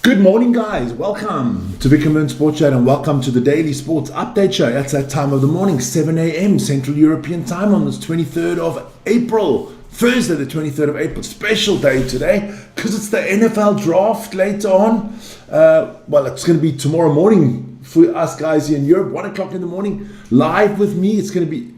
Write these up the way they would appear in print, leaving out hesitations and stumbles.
Good morning, guys. Welcome to Vickerman Sports Chat and welcome to the Daily Sports Update Show. That's that time of the morning, 7 a.m. Central European Time on this 23rd of April. Thursday, the 23rd of April. Special day today because it's the NFL draft later on. Well, it's going to be tomorrow morning for us guys here in Europe, 1 o'clock in the morning, live with me. It's going to be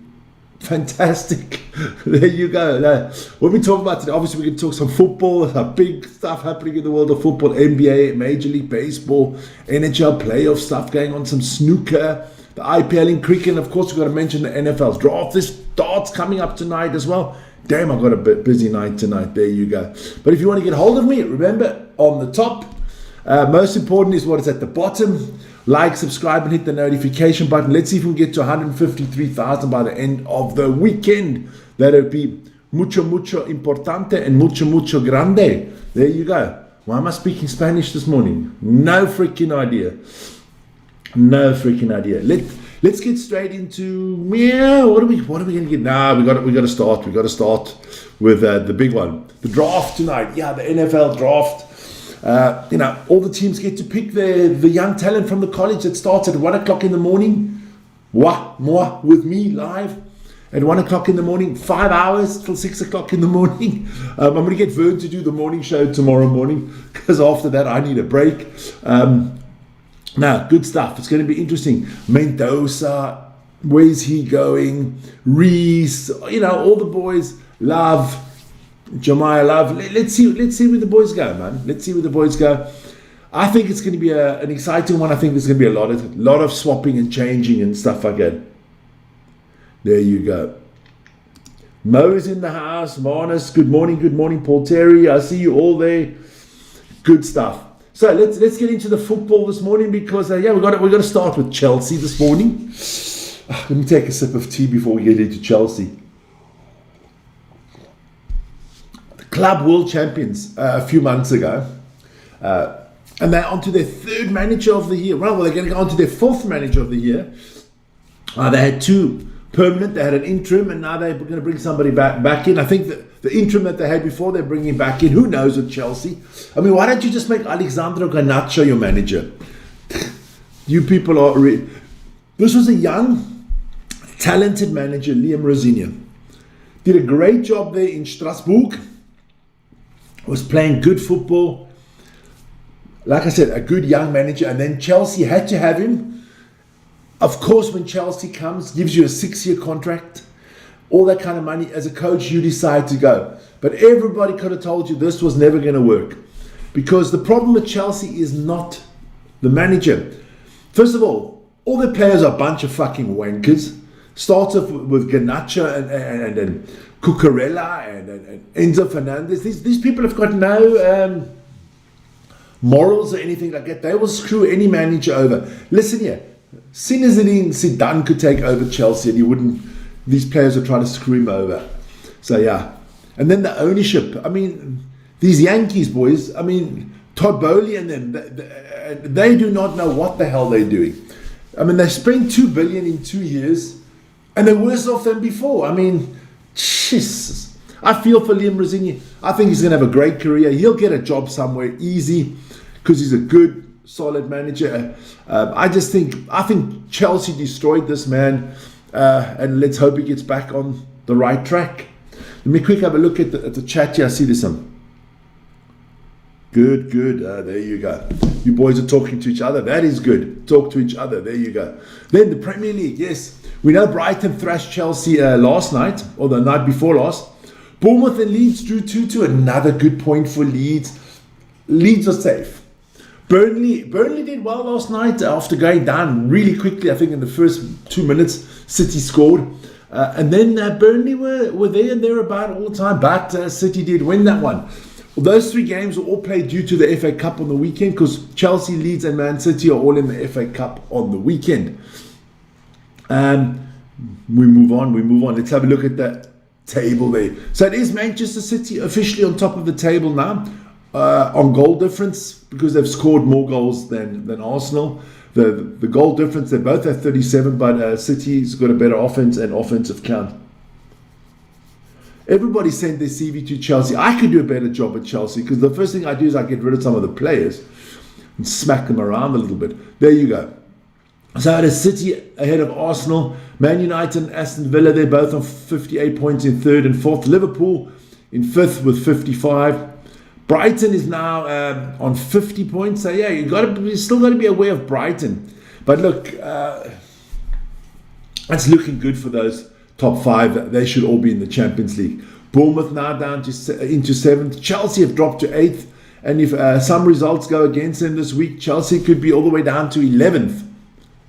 fantastic. There you go. Now, what we talk about today, obviously we can talk some football, big stuff happening in the world of football, NBA, Major League Baseball, NHL playoff stuff going on, some snooker, the IPL in cricket, and of course we've got to mention the NFL's draft. This starts coming up tonight as well. Damn, I've got a bit busy night tonight. There you go. But if you want to get hold of me, remember, on the top, most important is what is at the bottom. Like, subscribe, and hit the notification button. Let's see if we can get to 153,000 by the end of the weekend. That'll be mucho importante and mucho grande. There you go. Why am I speaking Spanish this morning? No freaking idea. No freaking idea. Let's get straight into what are we going to get? Nah, we got to start. We got to start with the big one, the draft tonight. Yeah, the NFL draft. All the teams get to pick the young talent from the college. It starts at 1 o'clock in the morning. Moi with me live at 1 o'clock in the morning. 5 hours till 6 o'clock in the morning. I'm going to get Vern to do the morning show tomorrow morning because after that I need a break. Now, good stuff. It's going to be interesting. Mendoza, where's he going? Reese, all the boys. Love. Jemiah Love. Let's see where the boys go, man. Let's see where the boys go. I think it's going to be an exciting one. I think there's going to be a lot of swapping and changing and stuff like that. There you go. Mo is in the house. Marnus, good morning, Paul Terry. I see you all there. Good stuff. So let's get into the football this morning because we got to start with Chelsea this morning. Let me take a sip of tea before we get into Chelsea. Club world champions a few months ago, and they're on to their third manager of the year. Well, they're going to go on to their fourth manager of the year. They had two permanent, they had an interim, and now they're going to bring somebody back in. I think that the interim that they had before, they're bringing back in. Who knows with Chelsea? I mean, why don't you just make Alexandro Garnacho your manager? You people are... This was a young, talented manager, Liam Rosenior. Did a great job there in Strasbourg. Was playing good football. Like I said, a good young manager. And then Chelsea had to have him. Of course, when Chelsea comes, gives you a 6-year contract, all that kind of money. As a coach, you decide to go. But everybody could have told you this was never going to work. Because the problem with Chelsea is not the manager. First of all the players are a bunch of fucking wankers. Starts off with Garnacho and Cucurella and Enzo Fernandez. These people have got no morals or anything like that. They will screw any manager over. Listen here, Zinedine Zidane could take over Chelsea and these players are trying to screw him over. So yeah. And then the ownership. I mean, these Yankees boys, Todd Bowley and them, they do not know what the hell they're doing. I mean, they spent $2 billion in 2 years and they're worse off than before. Jesus. I feel for Liam Rosenior. I think he's going to have a great career. He'll get a job somewhere easy because he's a good, solid manager. I think Chelsea destroyed this man, and let's hope he gets back on the right track. Let me quick have a look at the chat here. I see there's some. Good. There you go. You boys are talking to each other. That is good. Talk to each other. There you go. Then the Premier League. Yes. We know Brighton thrashed Chelsea last night, or the night before last. Bournemouth and Leeds drew 2-2. Another good point for Leeds. Leeds are safe. Burnley did well last night after going down really quickly. I think in the first 2 minutes, City scored. And then Burnley were there and thereabout all the time. But City did win that one. Well, those 3 games were all played due to the FA Cup on the weekend because Chelsea, Leeds and Man City are all in the FA Cup on the weekend. We move on. Let's have a look at that table there. So it is Manchester City officially on top of the table now on goal difference because they've scored more goals than Arsenal. The goal difference, they both have 37, but City's got a better offense and offensive count. Everybody sent their CV to Chelsea. I could do a better job at Chelsea because the first thing I do is I get rid of some of the players. and smack them around a little bit. There you go. So it is City ahead of Arsenal, Man United and Aston Villa, they're both on 58 points in third and fourth. Liverpool in fifth with 55. Brighton is now on 50 points. So yeah, you still got to be aware of Brighton. But look, it's looking good for those top five. They should all be in the Champions League. Bournemouth now down into seventh. Chelsea have dropped to eighth. And if some results go against them this week, Chelsea could be all the way down to 11th.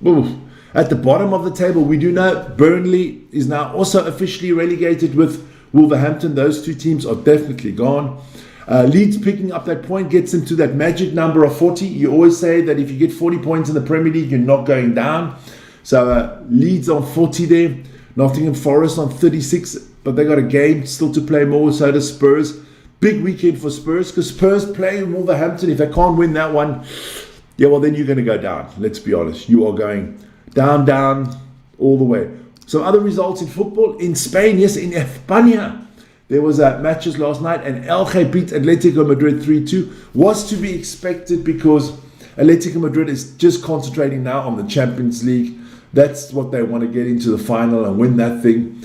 Oof. At the bottom of the table, we do know Burnley is now also officially relegated with Wolverhampton. Those two teams are definitely gone. Leeds picking up that point gets into that magic number of 40. You always say that if you get 40 points in the Premier League, you're not going down. So Leeds on 40 there. Nottingham Forest on 36, but they got a game still to play more. So does Spurs. Big weekend for Spurs because Spurs play Wolverhampton. If they can't win that one, yeah, well, then you're going to go down. Let's be honest. You are going down, all the way. Some other results in football. In Spain, yes, in España, there was matches last night, and Elche beat Atletico Madrid 3-2. Was to be expected because Atletico Madrid is just concentrating now on the Champions League. That's what they want to get into the final and win that thing.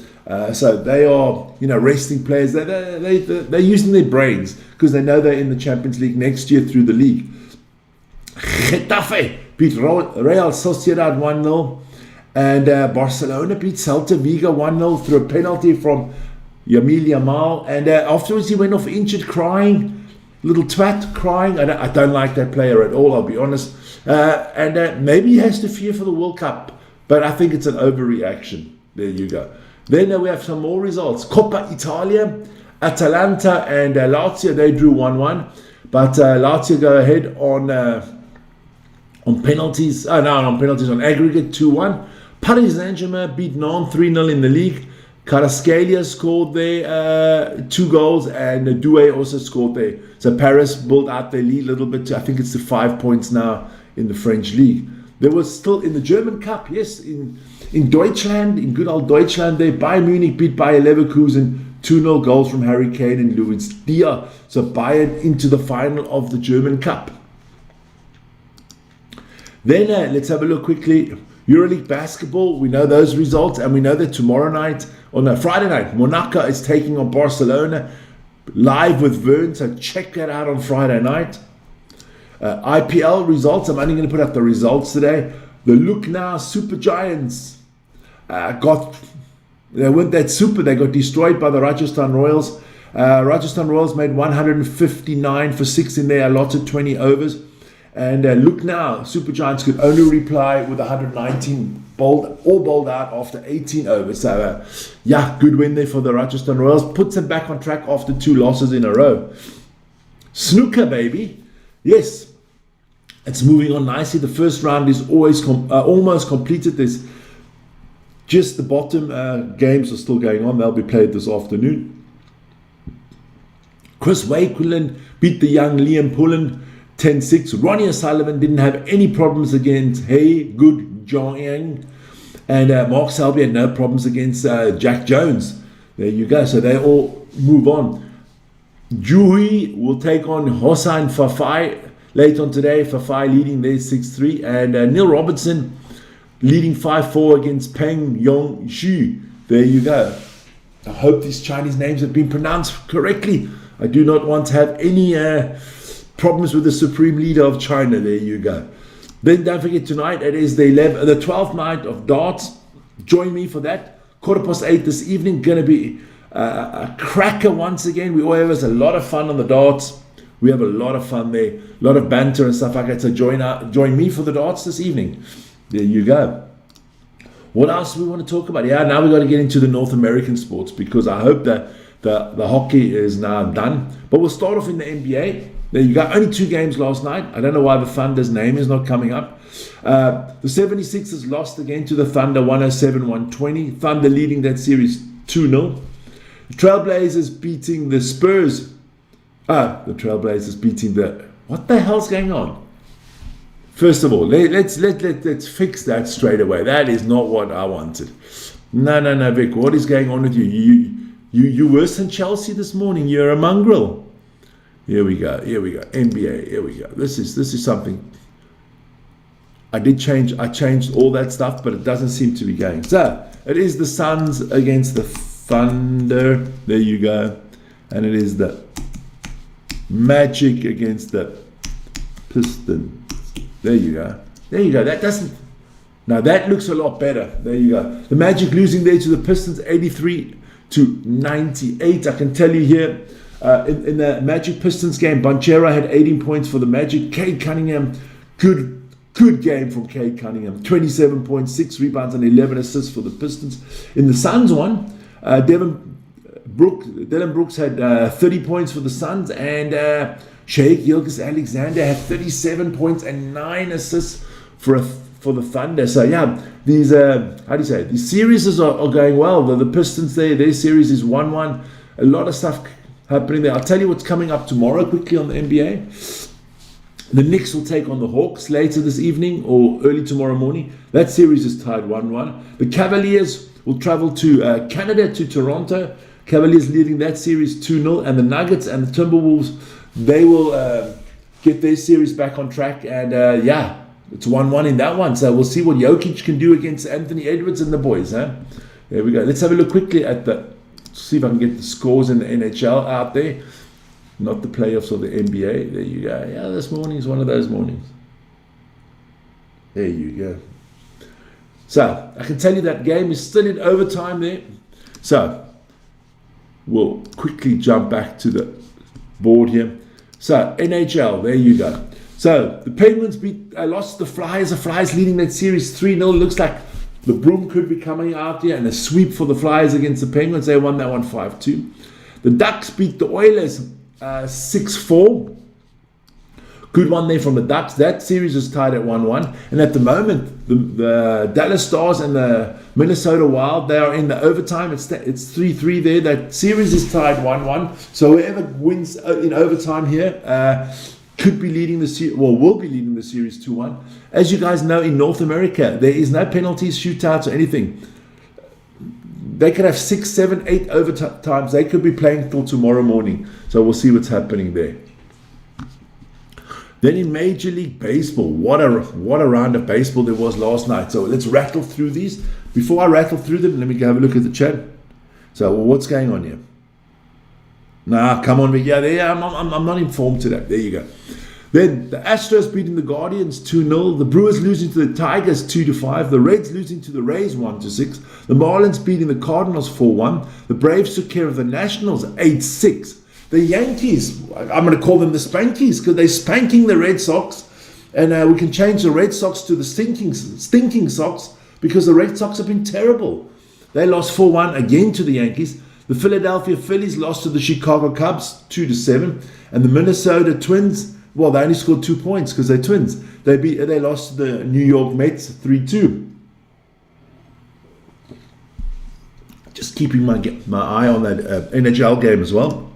So they are, resting players. They're using their brains because they know they're in the Champions League next year through the league. Getafe beat Real Sociedad 1-0, and Barcelona beat Celta Vigo 1-0 through a penalty from Yamil Yamal. And afterwards he went off injured, crying, little twat, crying. I don't like that player at all, I'll be honest. And maybe he has to fear for the World Cup, but I think it's an overreaction. There you go. Then we have some more results. Coppa Italia, Atalanta and Lazio, they drew 1-1. But Lazio go ahead on penalties. On aggregate 2-1. Paris Saint-Germain beat Nantes 3-0 in the league. Kvaratskhelia scored there 2 goals, and Doué also scored there. So Paris built out their lead a little bit. I think it's to 5 points now in the French league. There was still in the German Cup, yes, in Deutschland, in good old Deutschland there, Bayern Munich beat Bayer Leverkusen 2-0 goals from Harry Kane and Luis Diaz. So Bayern into the final of the German Cup. Then let's have a look quickly. EuroLeague basketball, we know those results, and we know that Friday night, Monaco is taking on Barcelona live with Vern, so check that out on Friday night. IPL results, I'm only going to put up the results today. The Look Now Super Giants they weren't that super, they got destroyed by the Rajasthan Royals. Rajasthan Royals made 159 for 6 in their allotted 20 overs. And Look Now, Super Giants could only reply with 119 bowled out after 18 overs. So, good win there for the Rajasthan Royals. Puts them back on track after 2 losses in a row. Snooker, baby. Yes, it's moving on nicely. The first round is always almost completed. There's just the bottom games are still going on. They'll be played this afternoon. Chris Wakeland beat the young Liam Pullen 10-6. Ronnie O'Sullivan didn't have any problems against Good Jong, and Mark Selby had no problems against Jack Jones. There you go. So they all move on. Juhi will take on Hossein Fafai later on today. Fafai leading there 6-3, and Neil Robertson leading 5-4 against Peng Yong Xu. There you go. I hope these Chinese names have been pronounced correctly. I do not want to have any problems with the Supreme Leader of China. There you go. Then don't forget, tonight it is the 12th night of darts. Join me for that. 8:15 this evening. Going to be a cracker once again. We always have a lot of fun on the darts. We have a lot of fun there. A lot of banter and stuff like that. So join me for the darts this evening. There you go. What else do we want to talk about? Yeah, now we've got to get into the North American sports, because I hope that the hockey is now done. But we'll start off in the NBA. There you go. Only 2 games last night. I don't know why the Thunder's name is not coming up. The 76ers lost again to the Thunder 107-120. Thunder leading that series 2-0. The Trailblazers beating the Spurs. The Trailblazers beating the... What the hell's going on? First of all, let's fix that straight away. That is not what I wanted. No, Vic. What is going on with you? You worse than Chelsea this morning. You're a mongrel. Here we go. NBA. Here we go. This is something. I changed all that stuff, but it doesn't seem to be going. So it is the Suns against the Thunder. There you go. And it is the Magic against the Pistons. There you go. Now that looks a lot better. There you go. The Magic losing there to the Pistons, 83-98. I can tell you here, in the Magic Pistons game, Banchero had 18 points for the Magic. Cade Cunningham, good game from Cade Cunningham. 27 points, 6 rebounds, and 11 assists for the Pistons. In the Suns one, Dylan Brooks had 30 points for the Suns, and Shake Gilgeous-Alexander had 37 points and 9 assists for the Thunder. So yeah, these these series are going well. The Pistons, their series is 1-1. A lot of stuff happening there. I'll tell you what's coming up tomorrow quickly on the NBA. The Knicks will take on the Hawks later this evening or early tomorrow morning. That series is tied 1-1. The Cavaliers will travel to Canada, to Toronto. Cavaliers leading that series 2-0. And the Nuggets and the Timberwolves, they will get their series back on track. And it's 1-1 in that one. So we'll see what Jokic can do against Anthony Edwards and the boys. There we go. Let's have a look quickly at see if I can get the scores in the NHL out there. Not the playoffs or the NBA. There you go. Yeah, this morning is one of those mornings. There you go. So, I can tell you that game is still in overtime there. So, we'll quickly jump back to the board here. So, NHL, there you go. So, the Penguins lost the Flyers. The Flyers leading that series 3-0. Looks like the broom could be coming out here. And a sweep for the Flyers against the Penguins. They won that one 5-2. The Ducks beat the Oilers 6-4. Good one there from the Ducks. That series is tied at 1-1. And at the moment, the Dallas Stars and the Minnesota Wild, they are in the overtime. It's 3-3 there. That series is tied 1-1. So whoever wins in overtime here could be leading the series, will be leading the series 2-1. As you guys know, in North America, there is no penalties, shootouts, or anything. They could have 6, 7, 8 overtimes. They could be playing till tomorrow morning. So we'll see what's happening there. Then in Major League Baseball, what a round of baseball there was last night. So let's rattle through these. Before I rattle through them, let me go have a look at the chat. So what's going on here? Nah, come on. Yeah, I'm not informed to that. There you go. Then the Astros beating the Guardians 2-0. The Brewers losing to the Tigers 2-5. The Reds losing to the Rays 1-6. The Marlins beating the Cardinals 4-1. The Braves took care of the Nationals 8-6. The Yankees, I'm going to call them the Spankies because they're spanking the Red Sox. And we can change the Red Sox to the stinking Sox because the Red Sox have been terrible. They lost 4-1 again to the Yankees. The Philadelphia Phillies lost to the Chicago Cubs 2-7. And the Minnesota Twins, well, they only scored 2 points because they're twins. They lost to the New York Mets 3-2. Just keeping my eye on that NHL game as well.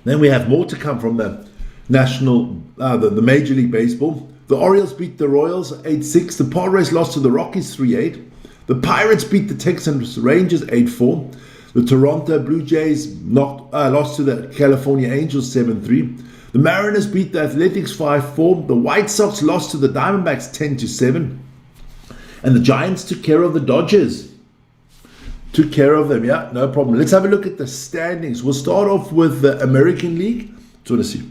Then we have more to come from the the Major League Baseball. The Orioles beat the Royals 8-6. The Padres lost to the Rockies 3-8. The Pirates beat the Texas Rangers 8-4. The Toronto Blue Jays lost to the California Angels 7-3. The Mariners beat the Athletics 5-4. The White Sox lost to the Diamondbacks 10-7. And the Giants took care of the Dodgers. Took care of them, yeah, no problem. Let's have a look at the standings. We'll start off with the American League. Just want to see.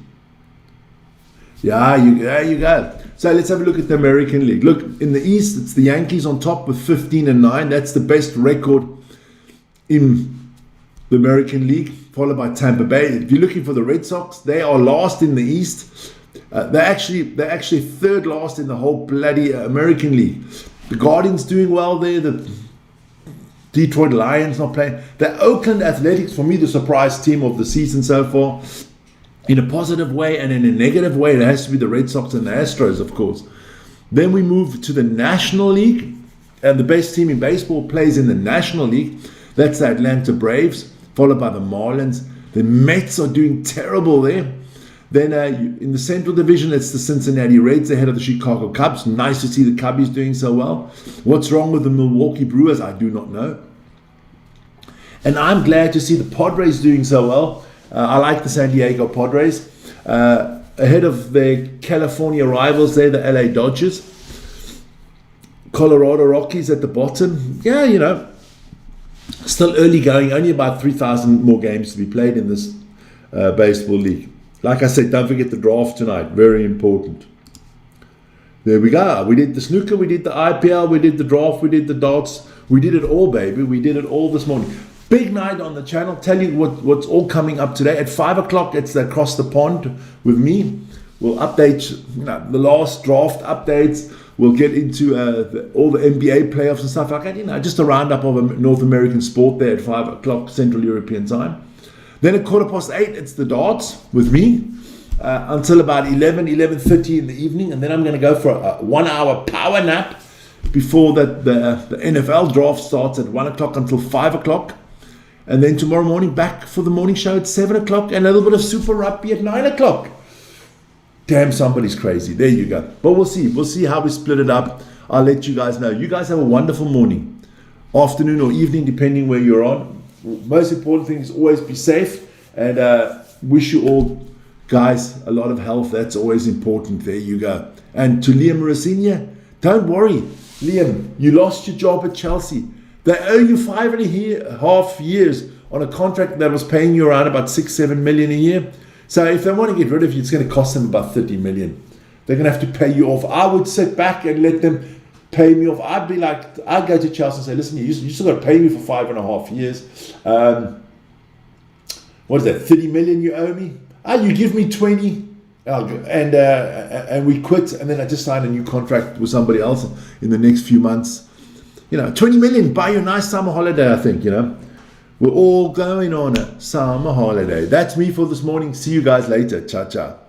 Yeah, there you go. So let's have a look at the American League. Look, in the East, it's the Yankees on top with 15-9. That's the best record in the American League, followed by Tampa Bay. If you're looking for the Red Sox, they are last in the East. They're actually third last in the whole bloody American League. The Guardians doing well there. The Detroit Lions not playing. The Oakland Athletics, for me, the surprise team of the season so far. In a positive way and in a negative way, it has to be the Red Sox and the Astros, of course. Then we move to the National League. And the best team in baseball plays in the National League. That's the Atlanta Braves, followed by the Marlins. The Mets are doing terrible there. Then in the Central Division, it's the Cincinnati Reds ahead of the Chicago Cubs. Nice to see the Cubbies doing so well. What's wrong with the Milwaukee Brewers? I do not know. And I'm glad to see the Padres doing so well. I like the San Diego Padres. ahead of their California rivals there, the LA Dodgers. Colorado Rockies at the bottom. Yeah, you know, still early going, only about 3,000 more games to be played in this baseball league. Like I said, don't forget the draft tonight, very important. There we go. We did the snooker, we did the IPL, we did the draft, we did the darts. We did it all, baby. We did it all this morning. Big night on the channel. Tell you what's all coming up today. At 5 o'clock, it's the Across the Pond with me. We'll update the last draft updates. We'll get into all the NBA playoffs and stuff like that. You know, just a roundup of North American sport there at 5 o'clock Central European time. Then at 8:15, it's the darts with me. Until about 11:30 in the evening, and then I'm going to go for a 1 hour power nap before the NFL draft starts at 1 o'clock until 5 o'clock, and then tomorrow morning back for the morning show at 7 o'clock, and a little bit of Super Rugby at 9 o'clock. Damn, somebody's crazy. There you go. But we'll see how we split it up. I'll let you guys know. You guys have a wonderful morning, afternoon or evening, depending where you're on. Most important thing is always be safe, and wish you all, guys, a lot of health. That's always important. There you go. And to Liam Rosinia, don't worry, Liam, you lost your job at Chelsea. They owe you 5.5 years on a contract that was paying you around about 6-7 million a year. So if they want to get rid of you, it's going to cost them about 30 million. They're going to have to pay you off. I would sit back and let them pay me off. I'd be like, I'd go to Chelsea and say, listen, you still got to pay me for 5.5 years. What is that, 30 million you owe me? You give me 20, and we quit, and then I just sign a new contract with somebody else in the next few months. You know, 20 million, buy you a nice summer holiday, I think, you know. We're all going on a summer holiday. That's me for this morning. See you guys later. Ciao, ciao.